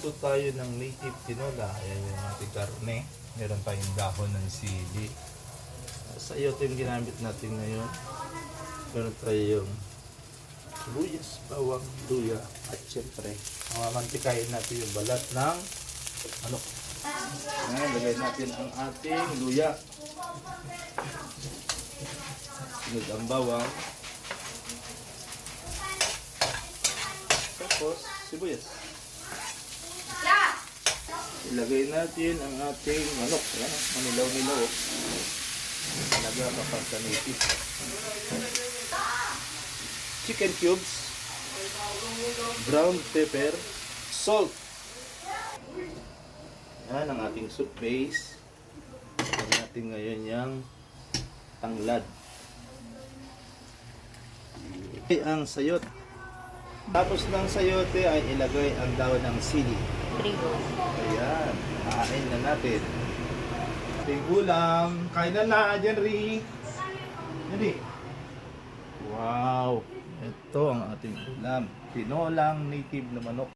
Magluluto tayo ng native tinola. Ayan yung ating karne. Meron tayong dahon ng sili. Sayote yung ginamit natin ngayon. Meron tayong sibuyas, bawang, luya, at syempre, mamamantikain natin yung balat ng manok. Ngayon, lagay natin ang ating luya. Sunod ang bawang. Tapos, sibuyas. Ilagay natin ang ating manok. Ayan, manilaw-nilaw. Talaga kapag sa native. Chicken cubes. Brown pepper. Salt. Yan ang ating soup base. Ilagay natin ngayon yung tanglad. Ang sayot. Tapos ng sayote ay ilagay ang dahon ng sili. Trigo. Ayan, kain na natin. Ating ulam. Kain na, Jenry. Jenry. Wow. Ito ang ating ulam. Tinolang native na manok.